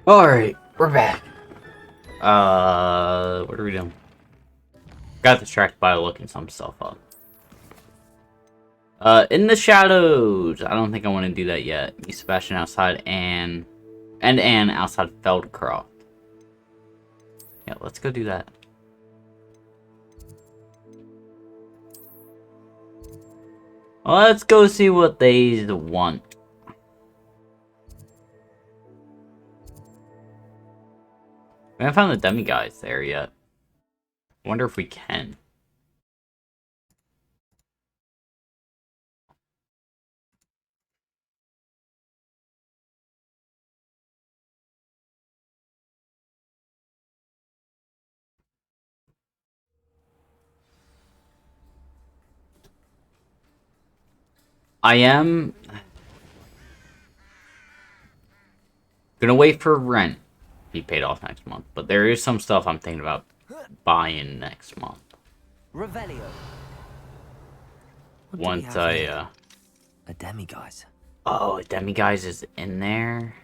Alright, we're back. What are we doing? Got distracted by looking some stuff up. In the shadows. I don't think I want to do that yet. Me, Sebastian outside and Anne outside Feldcroft. Yeah, let's go do that. Let's go see what they want. We haven't found the demigods there yet. I wonder if we can. I am gonna wait for rent to be paid off next month, but there is some stuff I'm thinking about buying next month. Revelio. Once I a demiguise. Oh, a demiguise is in there.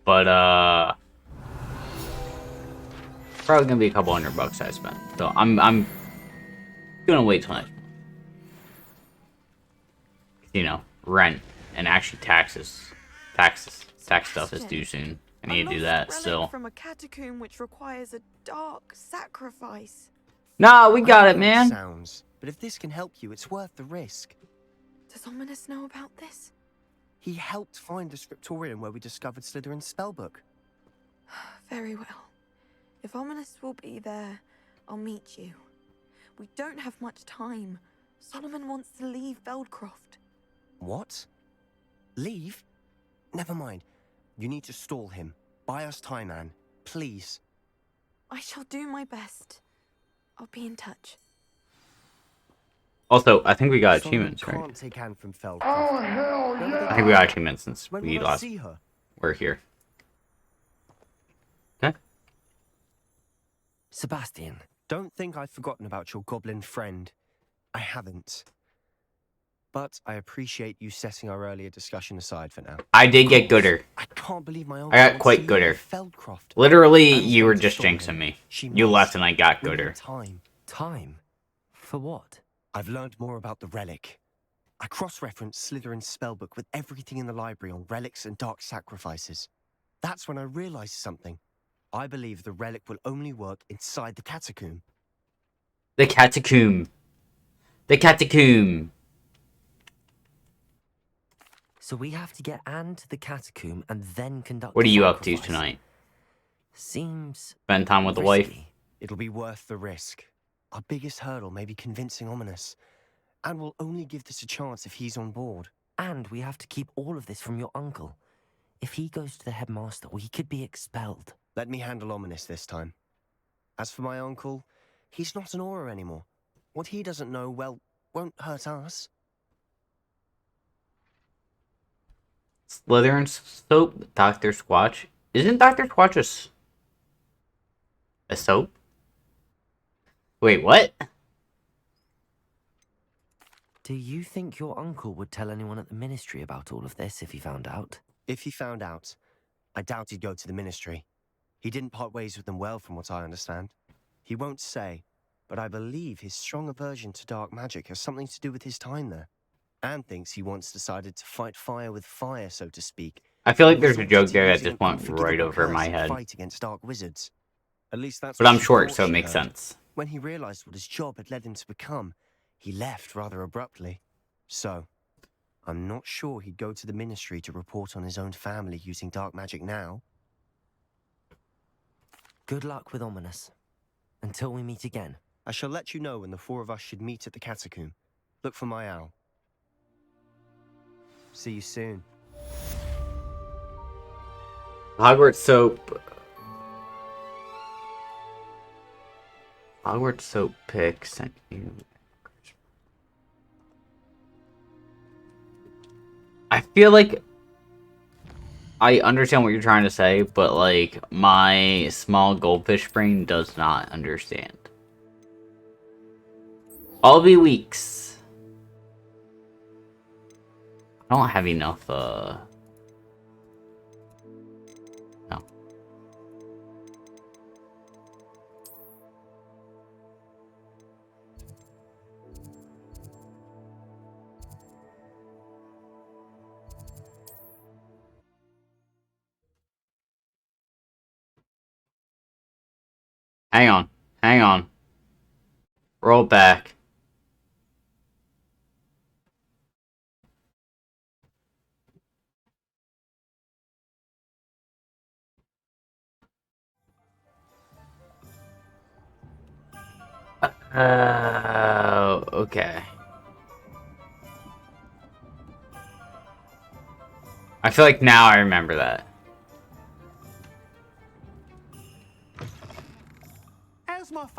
But probably gonna be a couple $100 I spent. So I'm gonna wait till next month. You know, rent and actually tax stuff is due soon. I need to do that still. From a catacomb which requires a dark sacrifice. Nah, we got it, man. Sounds, but if this can help you, it's worth the risk. Does Ominous know about this? He helped find the scriptorium where we discovered Slytherin's spellbook. Very well. If Ominous will be there, I'll meet you. We don't have much time. Solomon wants to leave Feldcroft. What? Leave? Never mind. You need to stall him. Buy us time, Anne. Please. I shall do my best. I'll be in touch. Also, I think we got achievements, Solomon right? can't take Anne from Feldcroft. Oh, hell yeah! I think we got achievements since When we will I lost. see her? We're here. Okay. Sebastian, don't think I've forgotten about your goblin friend. I haven't. But I appreciate you setting our earlier discussion aside for now. I did get gooder. I can't believe my uncle I got wants quite to leave gooder. Feldcroft. Literally, Anne's you were going to just stall jinxing him. me. She You must. left and I got We need gooder. Time. Time? For what? I've learned more about the relic. I cross-referenced Slytherin's spellbook with everything in the library on relics and dark sacrifices. That's when I realized something. I believe the relic will only work inside the catacomb. The catacomb. The catacomb. So we have to get Anne to the catacomb and then conduct. What are the you up to sacrifice. tonight? Seems Spend time with the wife? risky. It'll be worth the risk. Our biggest hurdle may be convincing Ominous. And we'll only give this a chance if he's on board. And we have to keep all of this from your uncle. If he goes to the headmaster, he could be expelled. Let me handle Ominous this time. As for my uncle, he's not an aura anymore. What he doesn't know, well, won't hurt us. Slytherin's soap, Dr. Squatch. Isn't Dr. Squatch a soap? Wait, what? Do you think your uncle would tell anyone at the ministry about all of this if he found out? If he found out, I doubt he'd go to the ministry. He didn't part ways with them well, from what I understand. He won't say, but I believe his strong aversion to dark magic has something to do with his time there. Anne thinks he once decided to fight fire with fire, so to speak. I feel like He there's a resorted joke to there that using just an went right unforgivable over my curse to head. Fight against dark wizards. At least that's But what I'm she short, thought so it she makes heard. sense. When he realized what his job had led him to become, he left rather abruptly. So, I'm not sure he'd go to the ministry to report on his own family using dark magic now. Good luck with Ominous. Until we meet again. I shall let you know when the four of us should meet at the catacomb. Look for my owl. See you soon. Hogwarts soap. Hogwarts soap pick sent you. I feel like I understand what you're trying to say, but like my small goldfish brain does not understand. I'll be weeks. I don't have enough, no. Hang on. Hang on. Roll back. Okay. I feel like now I remember that.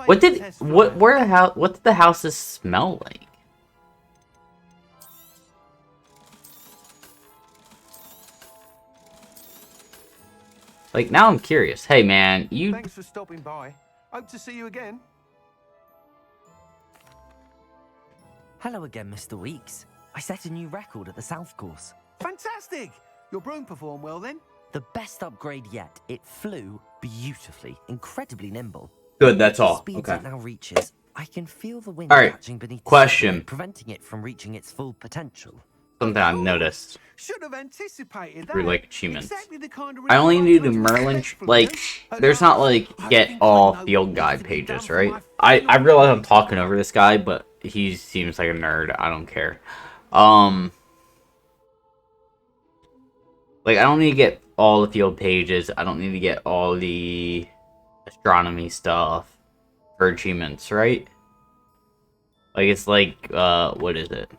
What did what did the houses smell like? Like now I'm curious. Hey man, you Thanks for stopping by. Hope to see you again. Hello again, Mr. Weeks. I set a new record at the South Course. Fantastic! Your broom performed well then? The best upgrade yet. It flew beautifully, incredibly nimble. good, that's The all. speeds Okay. it now reaches, I can feel the wind Alright, catching beneath question. the footplate, preventing it from reaching its full potential. Something I've noticed Should have anticipated that. through like achievements. Exactly the kind of I only reply do to the Merlin expect from like you. there's not like I get think I all know field what guide needs to be done pages, for right? my I final realize I'm review. talking over this guy, but he seems like a nerd. I don't care. Like I don't need to get all the field pages. I don't need to get all the astronomy stuff for achievements, right? Like it's like what is it?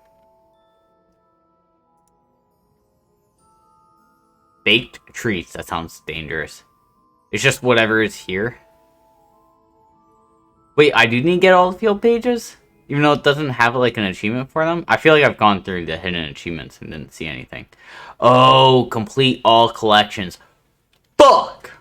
Baked treats. That sounds dangerous. It's just whatever is here. Wait, I do need to get all the field pages? Even though it doesn't have like an achievement for them? I feel like I've gone through the hidden achievements and didn't see anything. Oh, complete all collections. Fuck!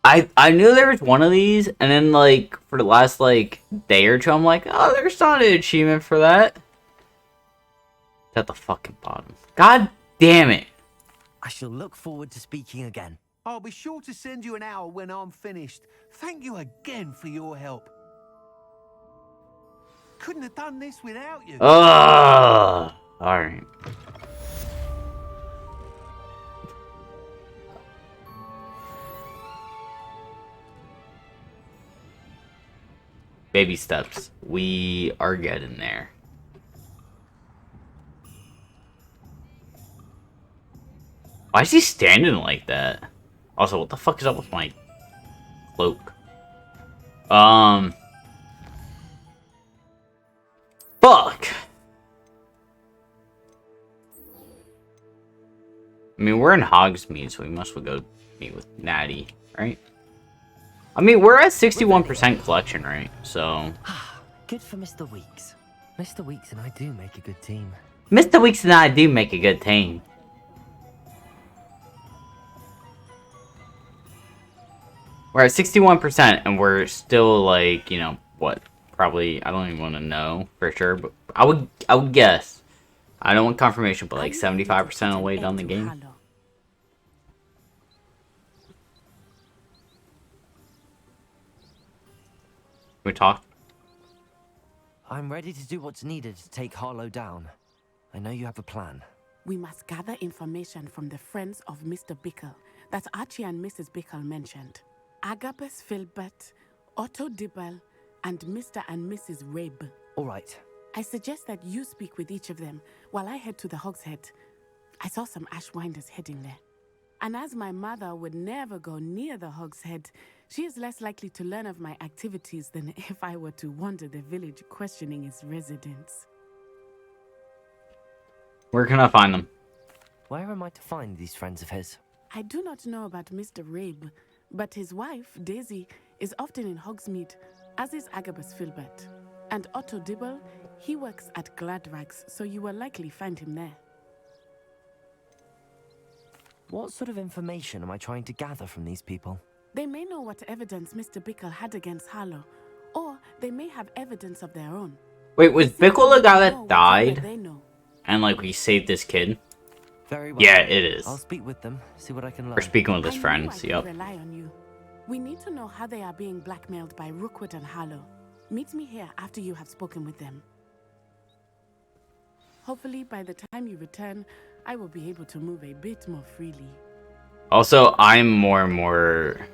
I knew there was one of these, and then like for the last like day or two, I'm like, oh, there's not an achievement for that. It's at the fucking bottom. God damn it! I shall look forward to speaking again. I'll be sure to send you an hour when I'm finished. Thank you again for your help. Couldn't have done this without you. Ugh. All right. Baby steps. We are getting there. Why is he standing like that? Also, what the fuck is up with my cloak? Fuck! I mean, we're in Hogsmeade, so we must go meet with Natty, right? I mean, we're at 61% collection, right? So... Good for Mr. Weeks. Mr. Weeks and I do make a good team. Mr. Weeks and I do make a good team. We're at 61%, and we're still, like, you know, what? Probably, I don't even want to know for sure, but I would guess. I don't want confirmation, but like 75% of the way down the game. Can we talk? I'm ready to do what's needed to take Harlow down. I know you have a plan. We must gather information from the friends of Mr. Bickle that Archie and Mrs. Bickle mentioned. Agabus Filbert, Otto Dibble, and Mr. and Mrs. Rabe. All right. I suggest that you speak with each of them while I head to the Hogshead. I saw some Ashwinders heading there. And as my mother would never go near the Hogshead, she is less likely to learn of my activities than if I were to wander the village questioning its residents. Where can I find them? Where am I to find these friends of his? I do not know about Mr. Rabe, but his wife, Daisy, is often in Hogsmeade, as is Agabus Filbert. And Otto Dibble, he works at Gladrags, so you will likely find him there. What sort of information am I trying to gather from these people? They may know what evidence Mr. Bickle had against Harlow, or they may have evidence of their own. Wait, was Bickle the guy that Know whatever died? they know. And, like, we saved this kid? Very well. Yeah, it is. I'll speak with them, see what I can learn. We're speaking with his I knew friends, I could yep. rely on you. We need to know how they are being blackmailed by Rookwood and Harlow. Meet me here after you have spoken with them. Hopefully, by the time you return, I will be able to move a bit more freely. Also, I'm more and more...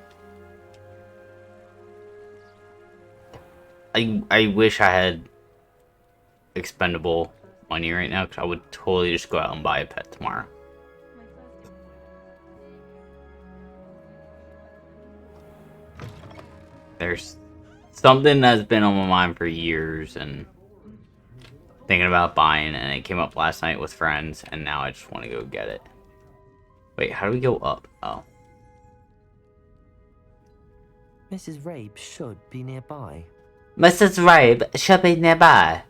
I wish I had expendable money right now, because I would totally just go out and buy a pet tomorrow. There's something that's been on my mind for years and thinking about buying, and it came up last night with friends, and now I just want to go get it. Wait, how do we go up? Oh. Mrs. Rabe should be nearby. Mrs. Rabe should be nearby.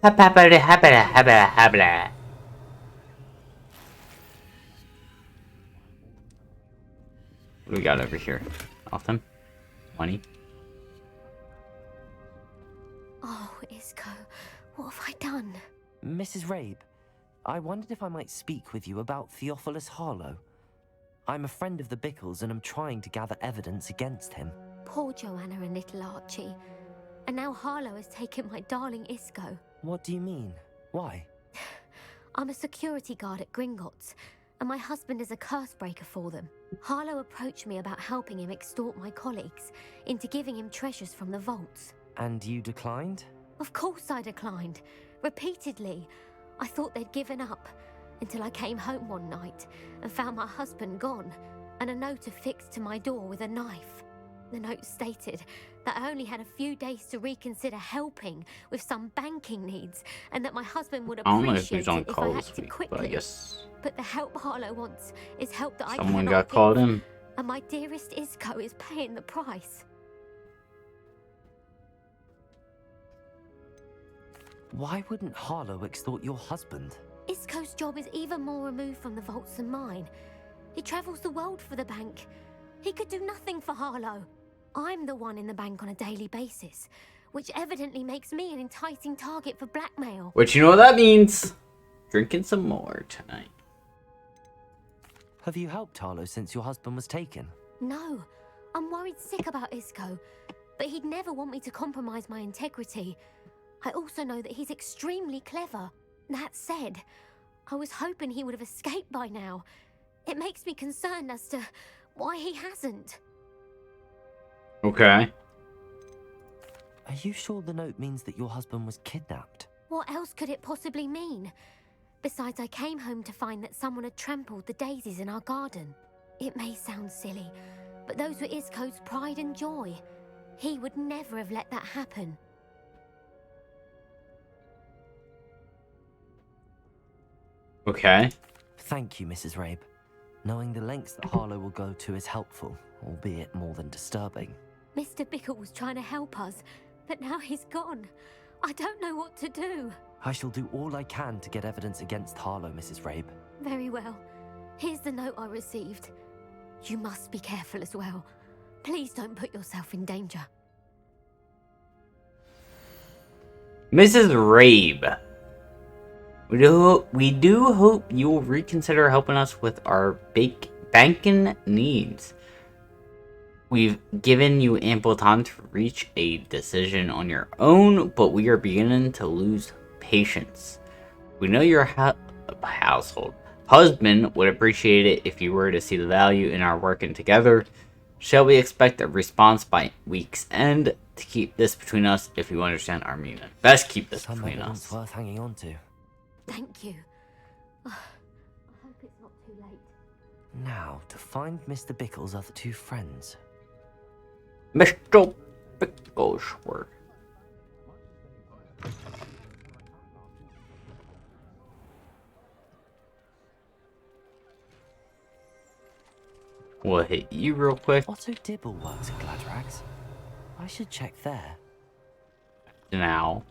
Habla. What do we got over here? Nothing? Money? Oh, Isco, what have I done? Mrs. Rabe, I wondered if I might speak with you about Theophilus Harlow. I'm a friend of the Bickles and I'm trying to gather evidence against him. Poor Joanna and little Archie. And now Harlow has taken my darling Isco. What do you mean? Why? I'm a security guard at Gringotts, and my husband is a curse breaker for them. Harlow approached me about helping him extort my colleagues into giving him treasures from the vaults. And you declined? Of course I declined. Repeatedly. I thought they'd given up, until I came home one night and found my husband gone, and a note affixed to my door with a knife. The note stated that I only had a few days to reconsider helping with some banking needs, and that my husband would I don't know if appreciate he's on it if call I this acted week, quickly. but I guess But the help Harlow wants is help that I someone cannot got called give, in. and my dearest Isco is paying the price. Why wouldn't Harlow extort your husband? Isco's job is even more removed from the vaults than mine. He travels the world for the bank. He could do nothing for Harlow. I'm the one in the bank on a daily basis, which evidently makes me an enticing target for blackmail. Which, you know what that means? Drinking some more tonight. Have you helped Harlow since your husband was taken? No, I'm worried sick about Isco, but he'd never want me to compromise my integrity. I also know that he's extremely clever. That said, I was hoping he would have escaped by now. It makes me concerned as to why he hasn't. Okay. Are you sure the note means that your husband was kidnapped? What else could it possibly mean? Besides, I came home to find that someone had trampled the daisies in our garden. It may sound silly, but those were Isco's pride and joy. He would never have let that happen. Okay. Thank you, Mrs. Rabe. Knowing the lengths that Harlow will go to is helpful, albeit more than disturbing. Mr. Bickle was trying to help us, but now he's gone. I don't know what to do. I shall do all I can to get evidence against Harlow, Mrs. Rabe. Very well. Here's the note I received. You must be careful as well. Please don't put yourself in danger. Mrs. Rabe. We do hope you will reconsider helping us with our banking needs. We've given you ample time to reach a decision on your own, but we are beginning to lose patience. We know your household husband would appreciate it if you were to see the value in our working together. Shall we expect a response by week's end? To keep this between us, if you understand our meaning. Best keep this Some between evidence us. worth hanging on to. Thank you. I hope it's not too late. Now, to find Mr. Bickle's other two friends. Mr. Bicklesworth. We'll hit you real quick. Otto Dibble works at Gladrags. I should check there. Now.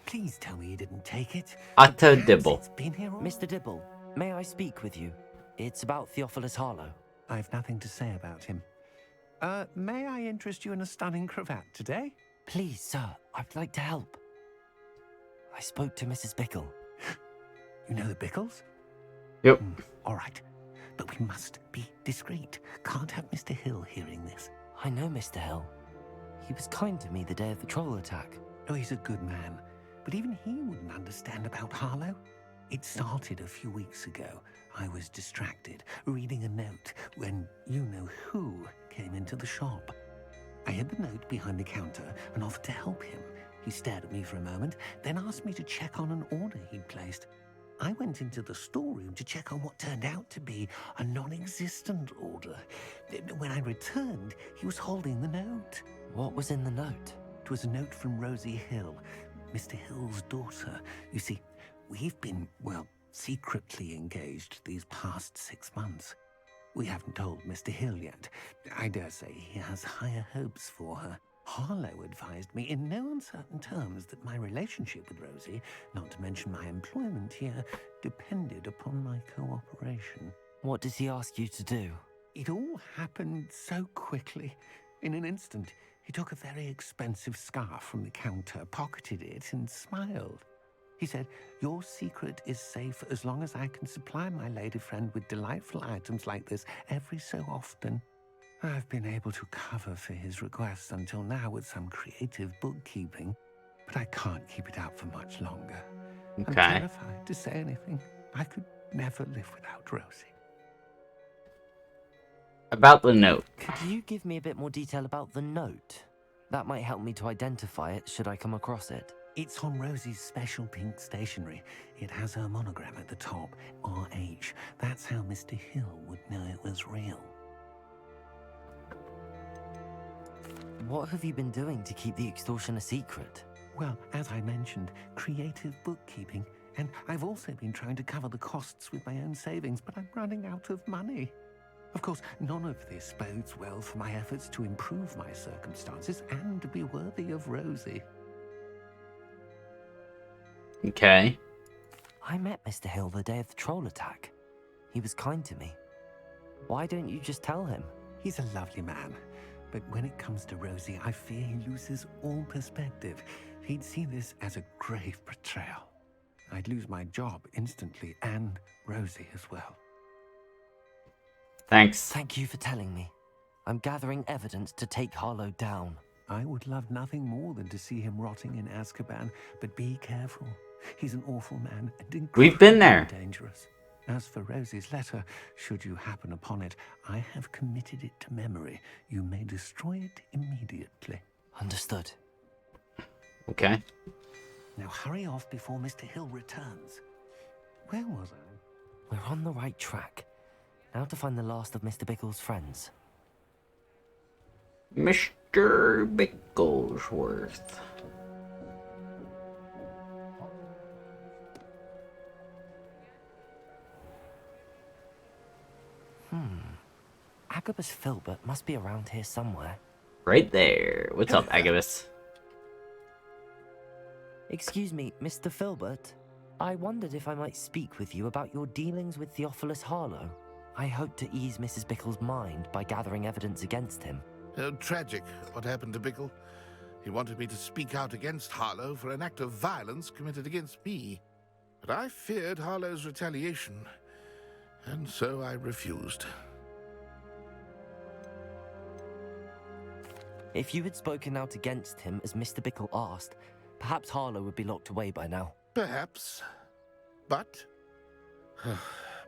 Please tell me you didn't take it. Otto Perhaps Dibble. It's been here all... Mr. Dibble, may I speak with you? It's about Theophilus Harlow. I've nothing to say about him. May I interest you in a stunning cravat today? Please, sir, I'd like to help. I spoke to Mrs. Bickle. You know the Bickles? Yep. All right. But we must be discreet. Can't have Mr. Hill hearing this. I know Mr. Hill. He was kind to me the day of the troll attack. Oh, he's a good man. But even he wouldn't understand about Harlow. It started a few weeks ago. I was distracted, reading a note, when you-know-who came into the shop. I hid the note behind the counter and offered to help him. He stared at me for a moment, then asked me to check on an order he'd placed. I went into the storeroom to check on what turned out to be a non-existent order. When I returned, he was holding the note. What was in the note? It was a note from Rosie Hill, Mr. Hill's daughter. You see, we've been, well, secretly engaged these past 6 months. We haven't told Mr. Hill yet. I dare say he has higher hopes for her. Harlow advised me in no uncertain terms that my relationship with Rosie, not to mention my employment here, depended upon my cooperation. What did he ask you to do? It all happened so quickly. In an instant, he took a very expensive scarf from the counter, pocketed it, and smiled. He said, "Your secret is safe as long as I can supply my lady friend with delightful items like this every so often." I've been able to cover for his requests until now with some creative bookkeeping, but I can't keep it out for much longer. I'm Okay. terrified to say anything. I could never live without Rosie. About the note. Could you give me a bit more detail about the note? That might help me to identify it should I come across it. It's on Rosie's special pink stationery. It has her monogram at the top, RH. That's how Mr. Hill would know it was real. What have you been doing to keep the extortion a secret? Well, as I mentioned, creative bookkeeping. And I've also been trying to cover the costs with my own savings, but I'm running out of money. Of course, none of this bodes well for my efforts to improve my circumstances and to be worthy of Rosie. Okay. I met Mr. Hill the day of the troll attack. He was kind to me. Why don't you just tell him? He's a lovely man. But when it comes to Rosie, I fear he loses all perspective. He'd see this as a grave betrayal. I'd lose my job instantly, and Rosie as well. Thanks. Thank you for telling me. I'm gathering evidence to take Harlow down. I would love nothing more than to see him rotting in Azkaban, but be careful. He's an awful man and incredibly We've been there. dangerous. As for Rosie's letter, should you happen upon it, I have committed it to memory. You may destroy it immediately. Understood. Okay. Now hurry off before Mr. Hill returns. Where was I? We're on the right track. Now to find the last of Mr. Bickle's friends. Mr. Bicklesworth. Agabus Filbert must be around here somewhere. Right there. What's up, Agabus? Excuse me, Mr. Filbert. I wondered if I might speak with you about your dealings with Theophilus Harlow. I hope to ease Mrs. Bickle's mind by gathering evidence against him. Tragic, what happened to Bickle. He wanted me to speak out against Harlow for an act of violence committed against me. But I feared Harlow's retaliation, and so I refused. If you had spoken out against him as Mr. Bickle asked, perhaps Harlow would be locked away by now. Perhaps. But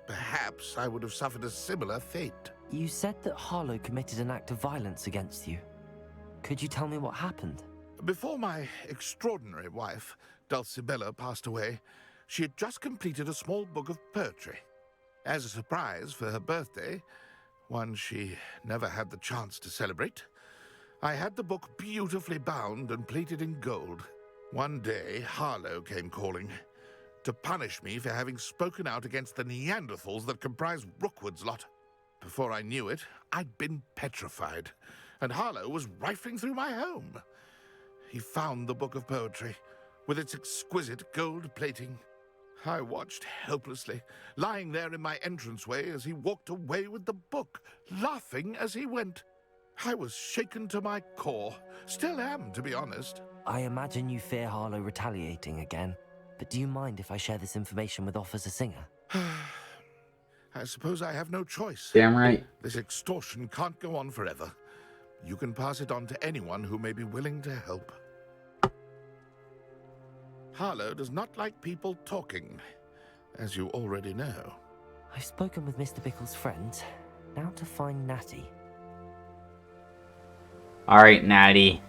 perhaps I would have suffered a similar fate. You said that Harlow committed an act of violence against you. Could you tell me what happened? Before my extraordinary wife, Dulcibella, passed away, she had just completed a small book of poetry. As a surprise for her birthday, one she never had the chance to celebrate, I had the book beautifully bound and plated in gold. One day, Harlow came calling to punish me for having spoken out against the Neanderthals that comprise Rookwood's lot. Before I knew it, I'd been petrified, and Harlow was rifling through my home. He found the book of poetry, with its exquisite gold plating. I watched helplessly, lying there in my entranceway as he walked away with the book, laughing as he went. I was shaken to my core. Still am, to be honest. I imagine you fear Harlow retaliating again, but do you mind if I share this information with Officer Singer? I suppose I have no choice. Damn right. This extortion can't go on forever. You can pass it on to anyone who may be willing to help. Harlow does not like people talking, as you already know. I've spoken with Mr. Bickle's friends. Now to find Natty. Alright, Natty.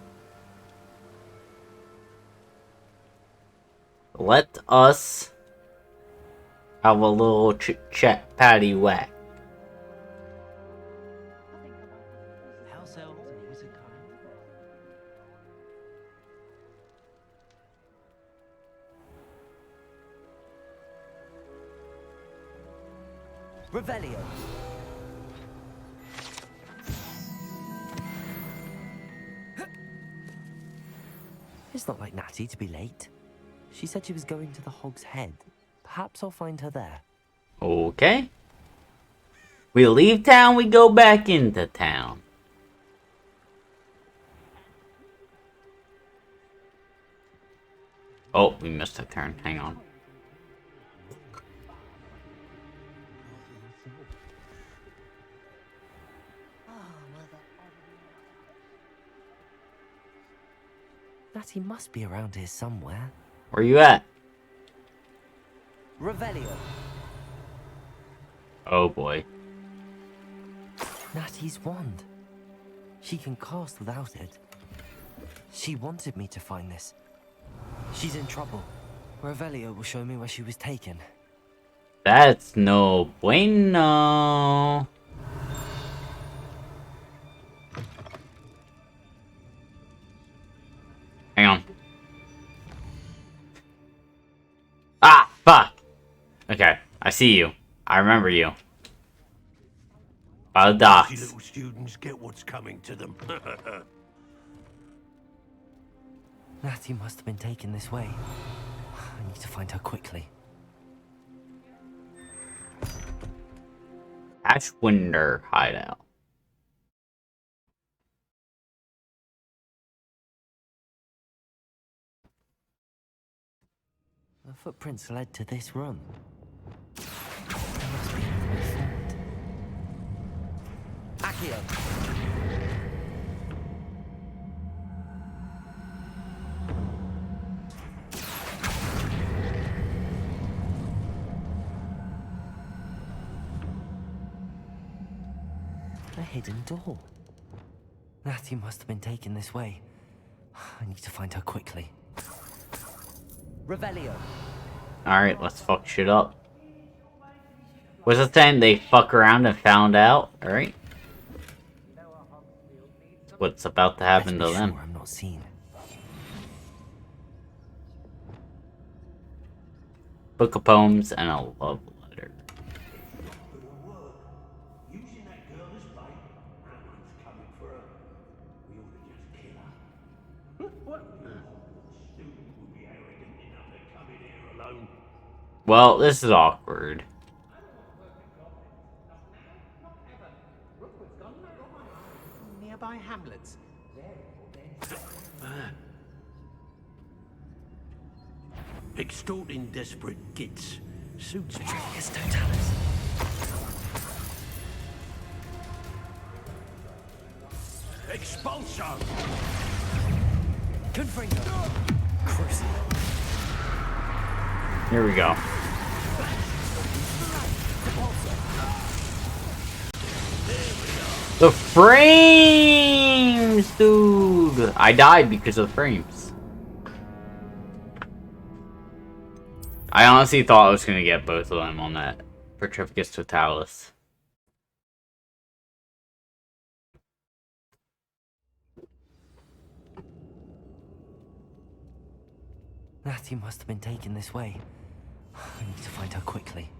Let us have a little chit-chat patty whack. House elves and wizard kind. Revelio. It's not like Natty to be late. She said she was going to the Hog's Head. Perhaps I'll find her there. Okay. We leave town, we go back into town. Oh, we missed a turn. Hang on. Natty must be around here somewhere. Where you at? Revelio. Oh boy. Natty's wand. She can cast without it. She wanted me to find this. She's in trouble. Revelio will show me where she was taken. That's no bueno. Hang on. Ah, fuck. Okay, I see you. I remember you. By the docks. Little students get what's coming to them. Natty must have been taken this way. I need to find her quickly. Ashwinder hideout. The footprints led to this room. There must be another way forward. Accio! A hidden door. Natty must have been taken this way. I need to find her quickly. Revelio. Alright, let's fuck shit up. Was it saying they fuck around and found out? Alright. What's about to happen to Better be them? sure I'm not seen. Book of poems and a love letter. Using that girl as bait. No one's coming for her. We ought to just kill her. What? Hogwarts student would be arrogant enough to come in here alone. Well, this is awkward. Nearby hamlets. Extorting desperate gits. Suits me. Yes, Totalis. Expulso! Confringo. Crucible. Here we go. The frames, dude! I died because of the frames. I honestly thought I was gonna get both of them on that Petrificus Totalis. Natty must have been taken this way. I need to find her quickly.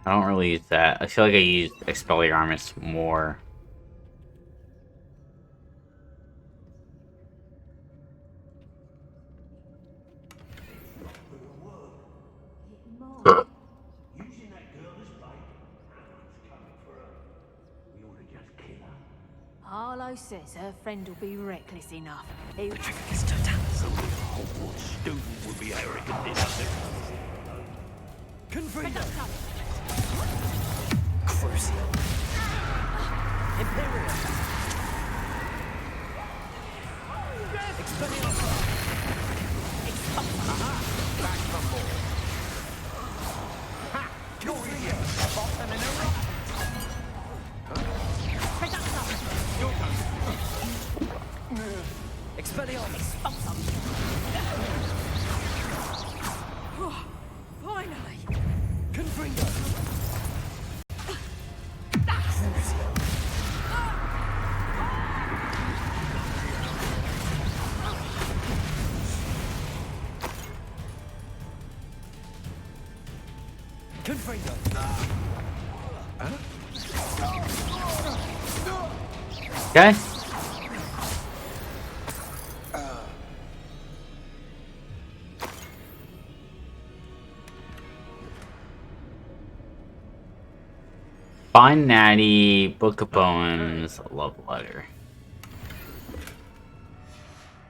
I don't really use that. I feel like I use Expelliarmus more. Using that girl as bait. Hamlet's coming for her. We ought to just kill her. Harlow says her friend will be reckless enough. He... Only a Hogwarts student would be arrogant enough to... Confredo! Crucio. Imperial. Expelliarmus. Aha! Back for more. Ha! Confredo. Bottom in a rock. Your turn. Expelliarmus. Finally! Confredo. Confredo. Okay. Find Natty, Book of Poems, Love Letter.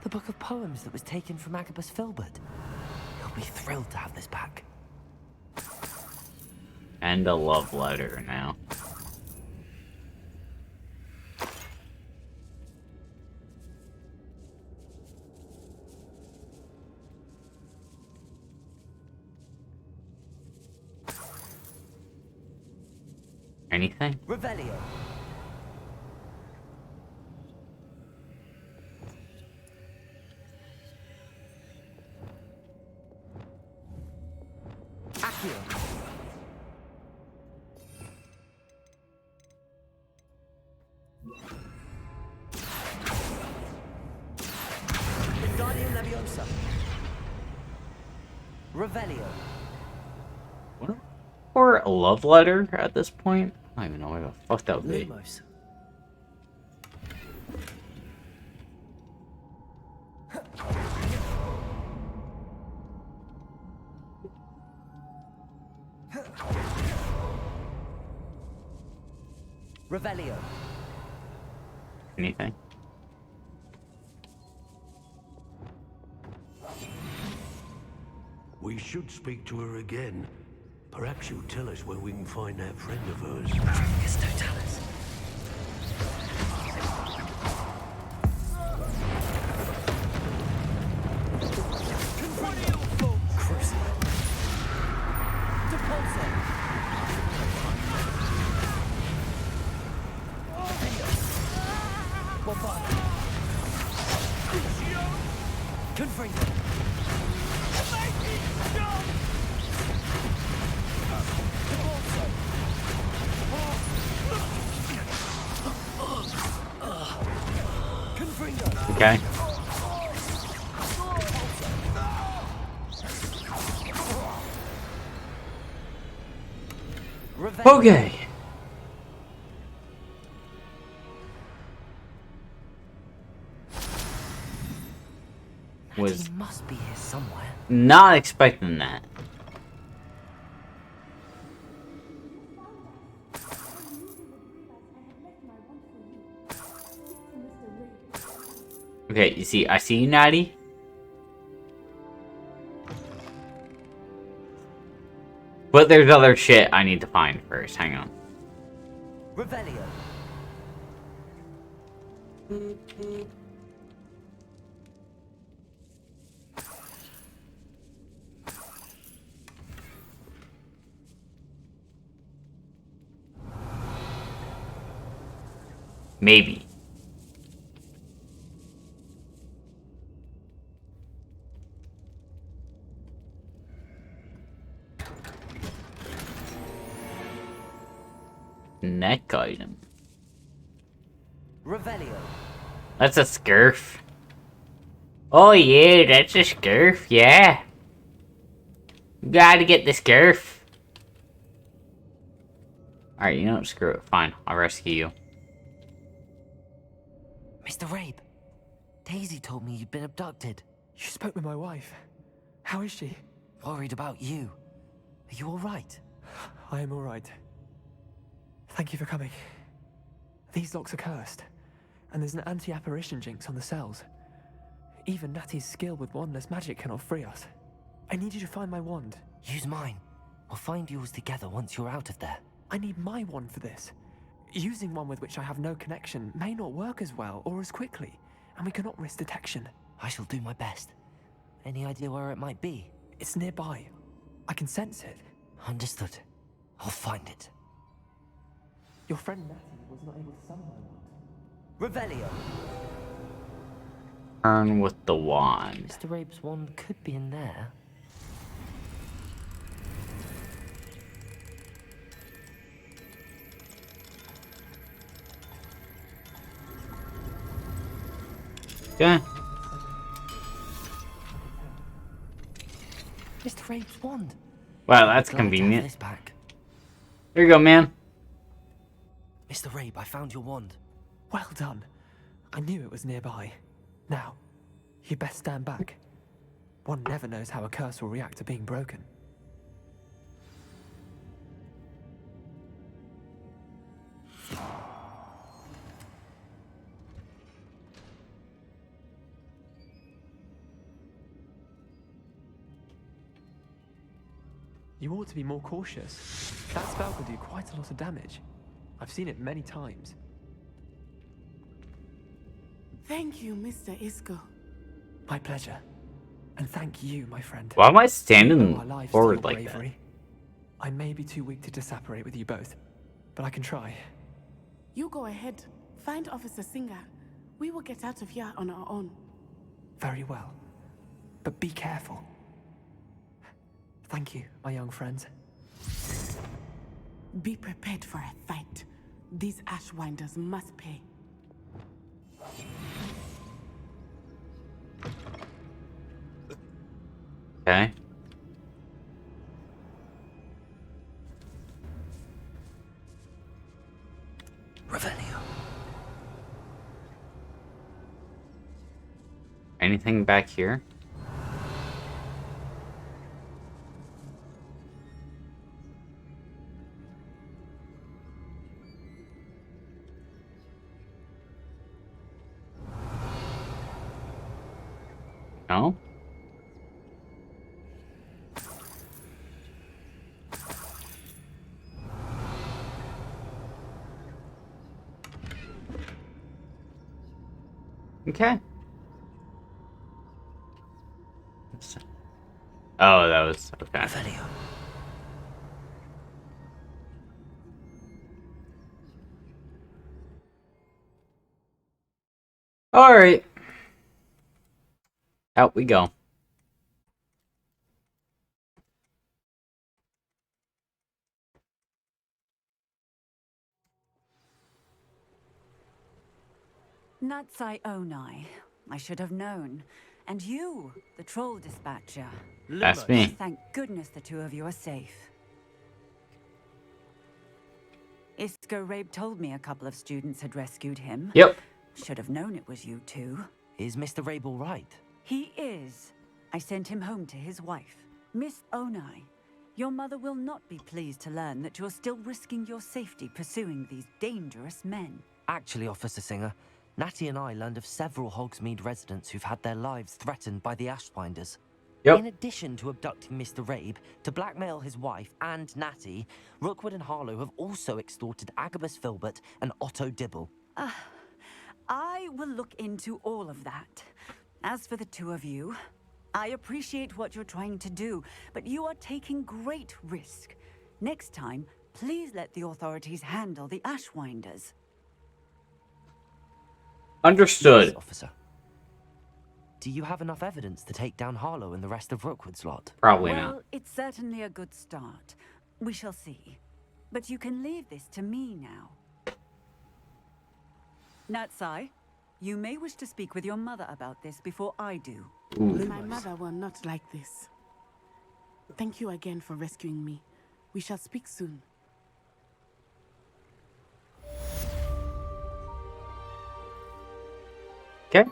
The book of poems that was taken from Agabus Filbert. He'll be thrilled to have this back. And a love letter now. Anything? Revelio. Accio. Wingardium Leviosa. Revelio. What? Or a love letter at this point? I don't even know what the fuck that would be. Lumos. Revelio. Anything? We should speak to her again. Perhaps she'll tell us where we can find that friend of hers. Totalis. Crucio. Depulso. Bombarda. Confringo. Okay. Okay. Was He must be here somewhere. not expecting that. Okay, you see, I see you, Natty. But there's other shit I need to find first. Hang on. Revelio. Maybe. Neck item. Revelio. That's a scarf. Oh yeah, that's a scarf, yeah. Gotta get the scarf. Alright, you know what? Screw it. Fine. I'll rescue you. Mr. Rabe, Daisy told me you'd been abducted. You spoke with my wife. How is she? Worried about you. Are you alright? I am all right. Thank you for coming. These locks are cursed, and there's an anti-apparition jinx on the cells. Even Natty's skill with wandless magic cannot free us. I need you to find my wand. Use mine. We'll find yours together once you're out of there. I need my wand for this. Using one with which I have no connection may not work as well or as quickly, and we cannot risk detection. I shall do my best. Any idea where it might be? It's nearby. I can sense it. Understood. I'll find it. Your friend Natty was not able to summon my wand. Revelio! Turn with the wand. Mr. Rabe's wand could be in there. Okay. Mr. Rabe's wand. Wow, that's Glad to have convenient. this back. Here you go, man. Mr. Rabe, I found your wand. Well done. I knew it was nearby. Now, you best stand back. One never knows how a curse will react to being broken. You ought to be more cautious. That spell can do quite a lot of damage. I've seen it many times. Thank you, Mr. Isco. My pleasure. And thank you, my friend. Why am I You owe standing our lives to forward your like that? bravery. I may be too weak to disapparate with you both, but I can try. You go ahead. Find Officer Singer. We will get out of here on our own. Very well. But be careful. Thank you, my young friends. Be prepared for a fight. These Ashwinders must pay. Okay. Revelio. Anything back here? No? Okay. Oh, that was okay. Revelio. All right. Out we go. Natsai Onai. I should have known. And you, the troll dispatcher. That's me. Thank goodness the two of you are safe. Isco Rabe told me a couple of students had rescued him. Yep. Should have known it was you two. Is Mr. Rabe all right? He is. I sent him home to his wife. Miss Onai, your mother will not be pleased to learn that you're still risking your safety pursuing these dangerous men. Actually, Officer Singer, Natty and I learned of several Hogsmeade residents who've had their lives threatened by the Ashwinders. Yep. In addition to abducting Mr. Rabe to blackmail his wife and Natty, Rookwood and Harlow have also extorted Agabus Filbert and Otto Dibble. I will look into all of that. As for the two of you, I appreciate what you're trying to do, but you are taking great risk. Next time, please let the authorities handle the Ashwinders. Understood. Yes, Officer. Do you have enough evidence to take down Harlow and the rest of Rookwood's lot? Probably Well, not. it's certainly a good start. We shall see. But you can leave this to me now. Natsai, you may wish to speak with your mother about this before I do. My mother will not like this. Thank you again for rescuing me. We shall speak soon. Okay.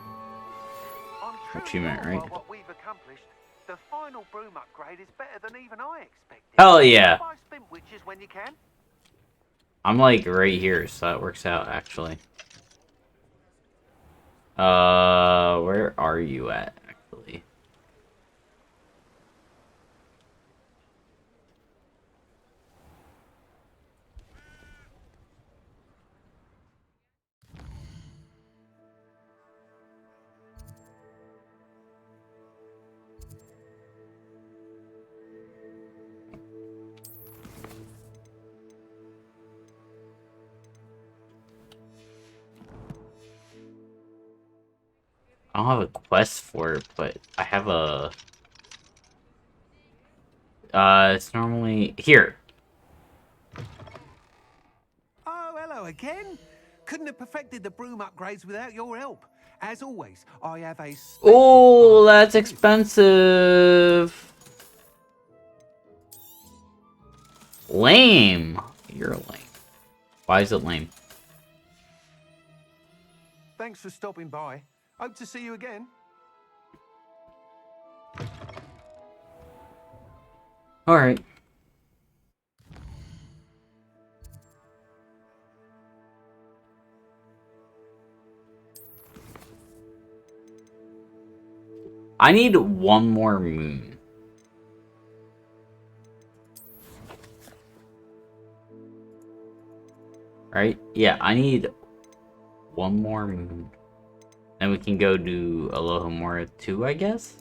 I'm What truly you meant, awed right? by what we've accomplished. The final broom upgrade is better than even I expected. Hell yeah. Buy spin witches when you can. I'm like right here, so that works out actually. Where are you at actually? I don't have a quest for it, but I have a... it's normally... Here. Oh, hello again. Couldn't have perfected the broom upgrades without your help. As always, I have a special Oh, part that's to play. expensive. Lame. You're lame. Why is it lame? Thanks for stopping by. Hope to see you again. Alright. I need one more moon. Right? Yeah, I need one more moon. And we can go do Alohomora 2, I guess?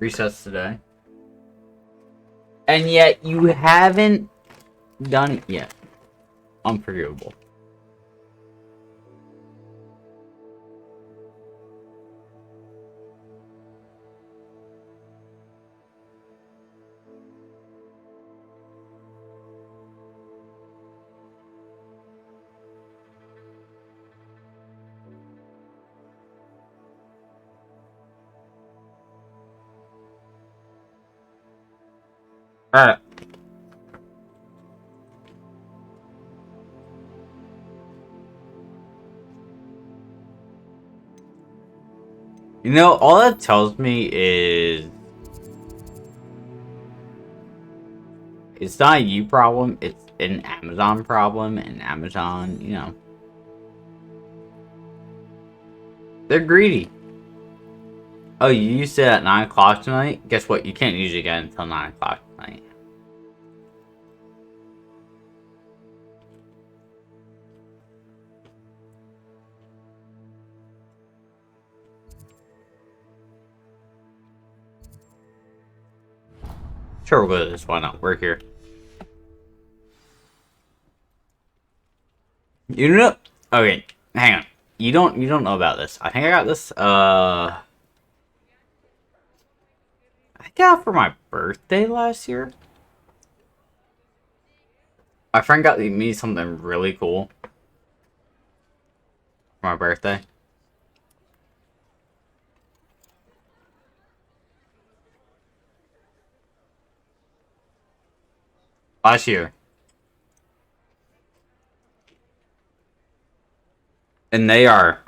Resets today. And yet, you haven't done it yet. Unforgivable. Alright. You know, all that tells me is... It's not a you problem, it's an Amazon problem, and Amazon, you know... They're greedy. Oh, you used it at 9 o'clock tonight? Guess what? You can't use it again until 9 o'clock tonight. Sure, we'll go to this. Why not? We're here. You know... Okay, hang on. You don't know about this. I think I got this, I got it for my birthday last year. My friend got me something really cool for my birthday. Last year. And they are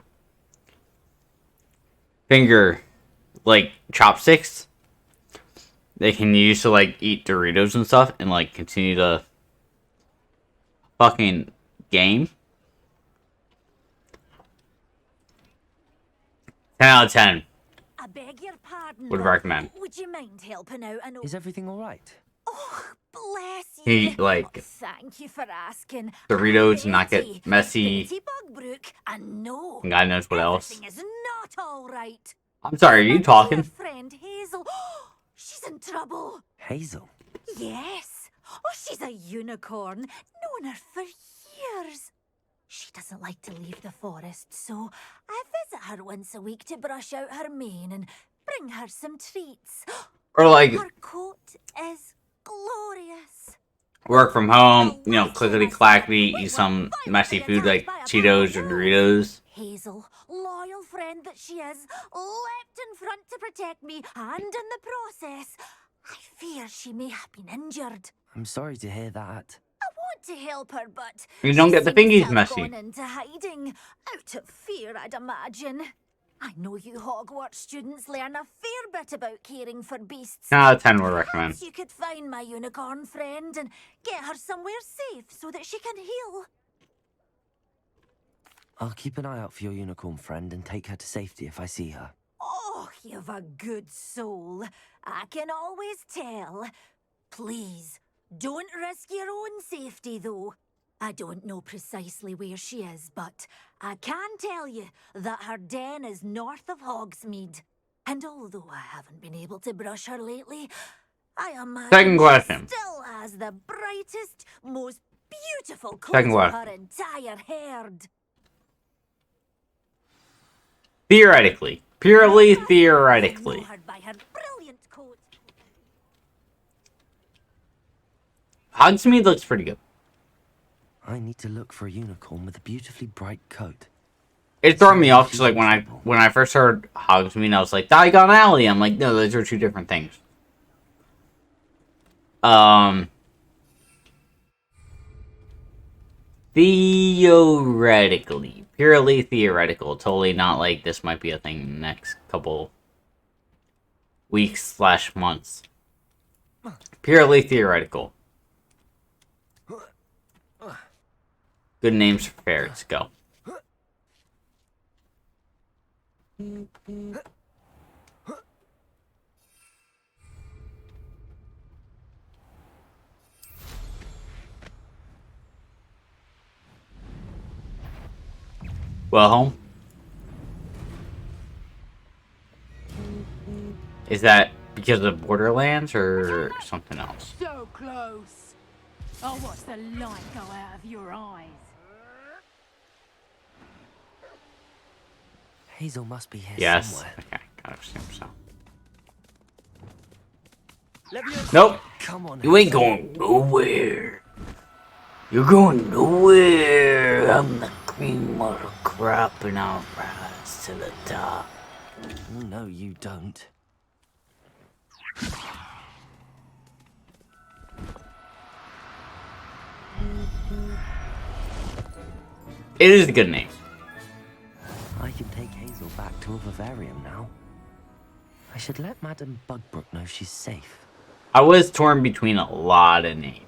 finger, like, chopsticks. They can use to, like, eat Doritos and stuff and, like, continue to fucking game. 10 out of 10. I beg your pardon. Would recommend. Would you mind helping out? Is everything all right? Oh, bless you. He, like, thank you for asking. Doritos and not get Betty, messy. Betty Bugbrook, and no, And God knows what else. everything is not all right. I'm sorry, are you My talking? dear friend Hazel, she's in trouble. Hazel? Yes. Oh, she's a unicorn. Known her for years. She doesn't like to leave the forest, so I visit her once a week to brush out her mane and bring her some treats. Or, like, Her coat is glorious. work from home, you know, clickety-clackety, eat some messy food like Cheetos or Doritos. Hazel, loyal friend that she is, leapt in front to protect me, and in the process, I fear she may have been injured. I'm sorry to hear that. I won't to help her, but You don't she get the seems to fingies have messy. gone into hiding, out of fear, I'd imagine. I know you Hogwarts students learn a fair bit about caring for beasts. 10 out of 10 would recommend. Perhaps you could find my unicorn friend and get her somewhere safe so that she can heal. I'll keep an eye out for your unicorn friend and take her to safety if I see her. Oh, you've a good soul. I can always tell. Please, don't risk your own safety, though. I don't know precisely where she is, but I can tell you that her den is north of Hogsmeade. And although I haven't been able to brush her lately, I imagine Second question. she still has the brightest, most beautiful Second coat of question. her entire herd. Theoretically. Purely theoretically. Ignored by her brilliant coat. Hogsmeade looks pretty good. I need to look for a unicorn with a beautifully bright coat. It threw me off because like when I first heard Hogsmeade, I was like Diagon Alley. I'm like, no, those are two different things. Theoretically, purely theoretical, totally not like this might be a thing next couple weeks / months. Purely theoretical. Good names for ferrets. Go. Well, home. Is that because of Borderlands or something else? So close. I'll watch the light go out of your eyes. Hazel must be here Yes. somewhere. Okay, gotta assume so. Leviosa! Nope. Come on, You ain't Hazel. going nowhere. You're going nowhere. I'm the cream of the crop and I'll rise to the top. No, you don't. It is a good name. I can take Hazel back to a vivarium now. I should let Madame Bugbrook know she's safe. I was torn between a lot of names.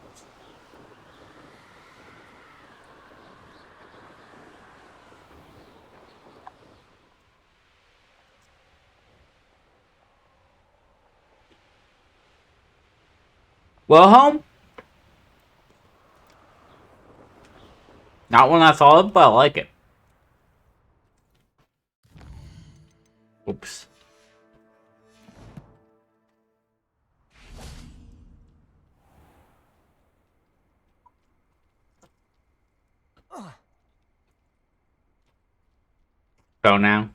Well, home. Not one I thought of, but I like it. Oops. Go now.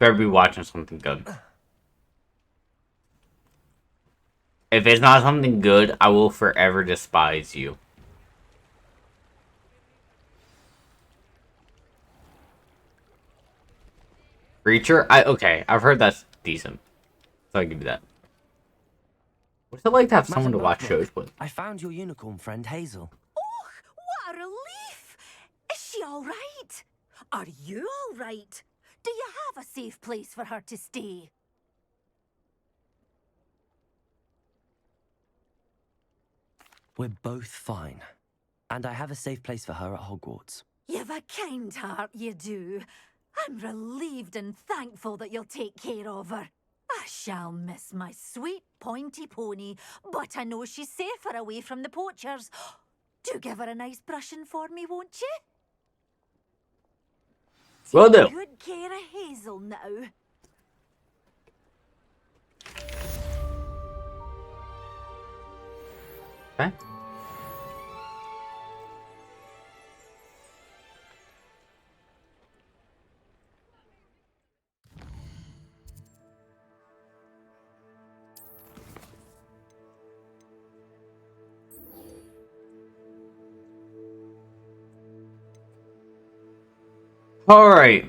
Better be watching something good. If it's not something good, I will forever despise you. Reacher? Okay, I've heard that's decent. So I can do that. What's it like to have someone to watch shows with? I found your unicorn friend, Hazel. Oh, what a relief! Is she all right? Are you all right? Do you have a safe place for her to stay? We're both fine. And I have a safe place for her at Hogwarts. You've a kind heart, you do. I'm relieved and thankful that you'll take care of her. I shall miss my sweet pointy pony, but I know she's safer away from the poachers. Do give her a nice brushing for me, won't you? Will do. Take good care of Hazel now. Okay. All right.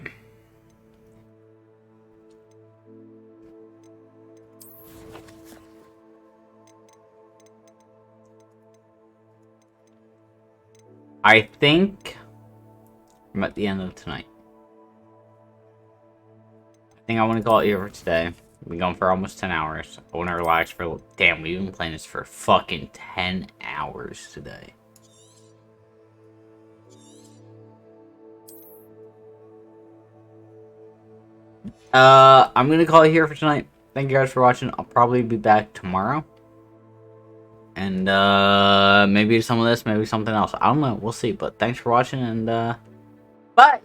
I think I'm at the end of tonight. I think I want to call it here for today. We've been going for almost 10 hours. I want to relax for... Damn, we've been playing this for fucking 10 hours today. I'm going to call it here for tonight. Thank you guys for watching. I'll probably be back tomorrow. And, maybe some of this, maybe something else. I don't know. We'll see. But thanks for watching, and, bye!